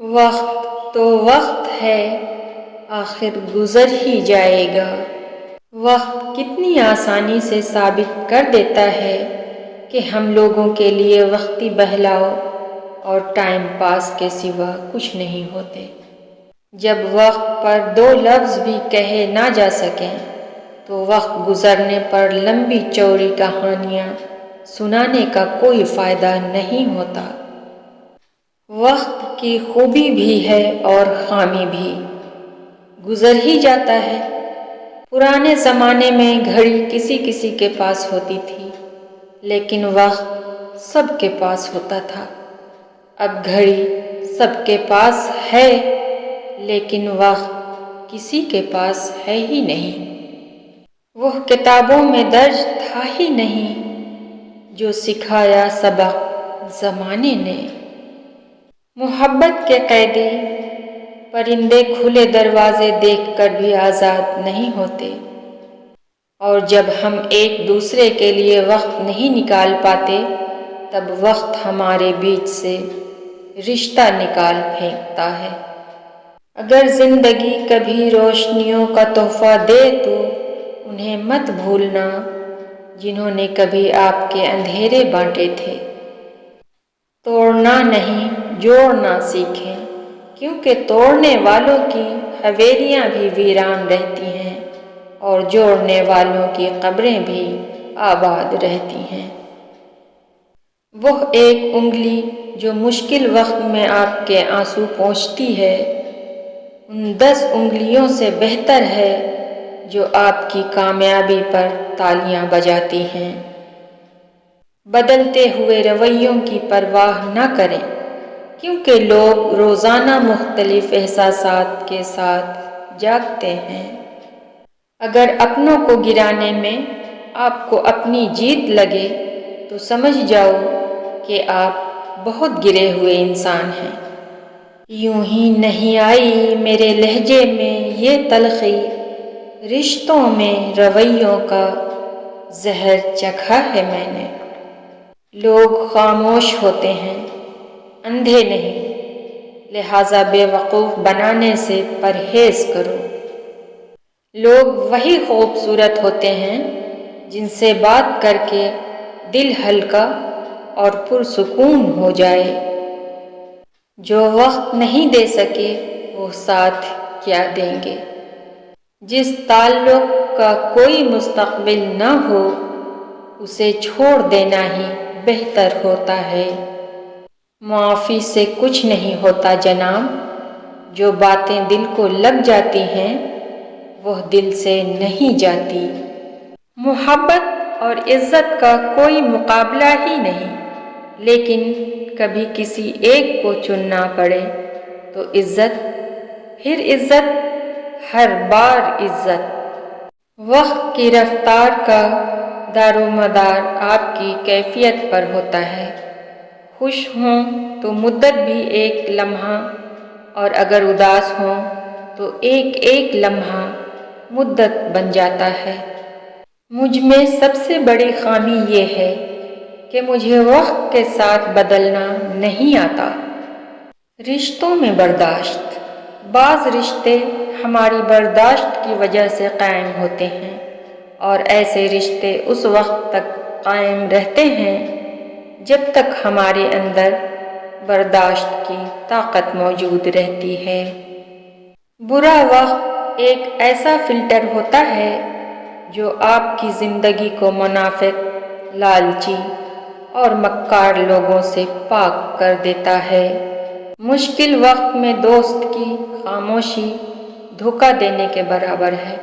وقت تو وقت ہے، آخر گزر ہی جائے گا۔ وقت کتنی آسانی سے ثابت کر دیتا ہے کہ ہم لوگوں کے لیے وقتی بہلاؤ اور ٹائم پاس کے سوا کچھ نہیں ہوتے۔ جب وقت پر دو لفظ بھی کہے نہ جا سکیں تو وقت گزرنے پر لمبی چوڑی کہانیاں سنانے کا کوئی فائدہ نہیں ہوتا۔ وقت کی خوبی بھی ہے اور خامی بھی، گزر ہی جاتا ہے۔ پرانے زمانے میں گھڑی کسی کسی کے پاس ہوتی تھی، لیکن وقت سب کے پاس ہوتا تھا۔ اب گھڑی سب کے پاس ہے، لیکن وقت کسی کے پاس ہے ہی نہیں۔ وہ کتابوں میں درج تھا ہی نہیں جو سکھایا سبق زمانے نے۔ محبت کے قیدی پرندے کھلے دروازے دیکھ کر بھی آزاد نہیں ہوتے، اور جب ہم ایک دوسرے کے لیے وقت نہیں نکال پاتے تب وقت ہمارے بیچ سے رشتہ نکال پھینکتا ہے۔ اگر زندگی کبھی روشنیوں کا تحفہ دے تو انہیں مت بھولنا جنہوں نے کبھی آپ کے اندھیرے بانٹے تھے۔ توڑنا نہیں، جوڑنا سیکھیں، کیونکہ توڑنے والوں کی حویلیاں بھی ویران رہتی ہیں اور جوڑنے والوں کی قبریں بھی آباد رہتی ہیں۔ وہ ایک انگلی جو مشکل وقت میں آپ کے آنسو پونچھتی ہے، ان 10 انگلیوں سے بہتر ہے جو آپ کی کامیابی پر تالیاں بجاتی ہیں۔ بدلتے ہوئے رویوں کی پرواہ نہ کریں، کیونکہ لوگ روزانہ مختلف احساسات کے ساتھ جاگتے ہیں۔ اگر اپنوں کو گرانے میں آپ کو اپنی جیت لگے تو سمجھ جاؤ کہ آپ بہت گرے ہوئے انسان ہیں۔ یوں ہی نہیں آئی میرے لہجے میں یہ تلخی، رشتوں میں رویوں کا زہر چکھا ہے میں نے۔ لوگ خاموش ہوتے ہیں، اندھے نہیں، لہذا بے وقوف بنانے سے پرہیز کرو۔ لوگ وہی خوبصورت ہوتے ہیں جن سے بات کر کے دل ہلکا اور پرسکون ہو جائے۔ جو وقت نہیں دے سکے وہ ساتھ کیا دیں گے۔ جس تعلق کا کوئی مستقبل نہ ہو اسے چھوڑ دینا ہی بہتر ہوتا ہے۔ معافی سے کچھ نہیں ہوتا جناب، جو باتیں دل کو لگ جاتی ہیں وہ دل سے نہیں جاتی۔ محبت اور عزت کا کوئی مقابلہ ہی نہیں، لیکن کبھی کسی ایک کو چننا پڑے تو عزت، پھر عزت، ہر بار عزت۔ وقت کی رفتار کا دار و مدار آپ کی کیفیت پر ہوتا ہے۔ خوش ہوں تو مدت بھی ایک لمحہ، اور اگر اداس ہوں تو ایک ایک لمحہ مدت بن جاتا ہے۔ مجھ میں سب سے بڑی خامی یہ ہے کہ مجھے وقت کے ساتھ بدلنا نہیں آتا۔ رشتوں میں برداشت، بعض رشتے ہماری برداشت کی وجہ سے قائم ہوتے ہیں، اور ایسے رشتے اس وقت تک قائم رہتے ہیں جب تک ہمارے اندر برداشت کی طاقت موجود رہتی ہے۔ برا وقت ایک ایسا فلٹر ہوتا ہے جو آپ کی زندگی کو منافق، لالچی اور مکار لوگوں سے پاک کر دیتا ہے۔ مشکل وقت میں دوست کی خاموشی دھوکہ دینے کے برابر ہے۔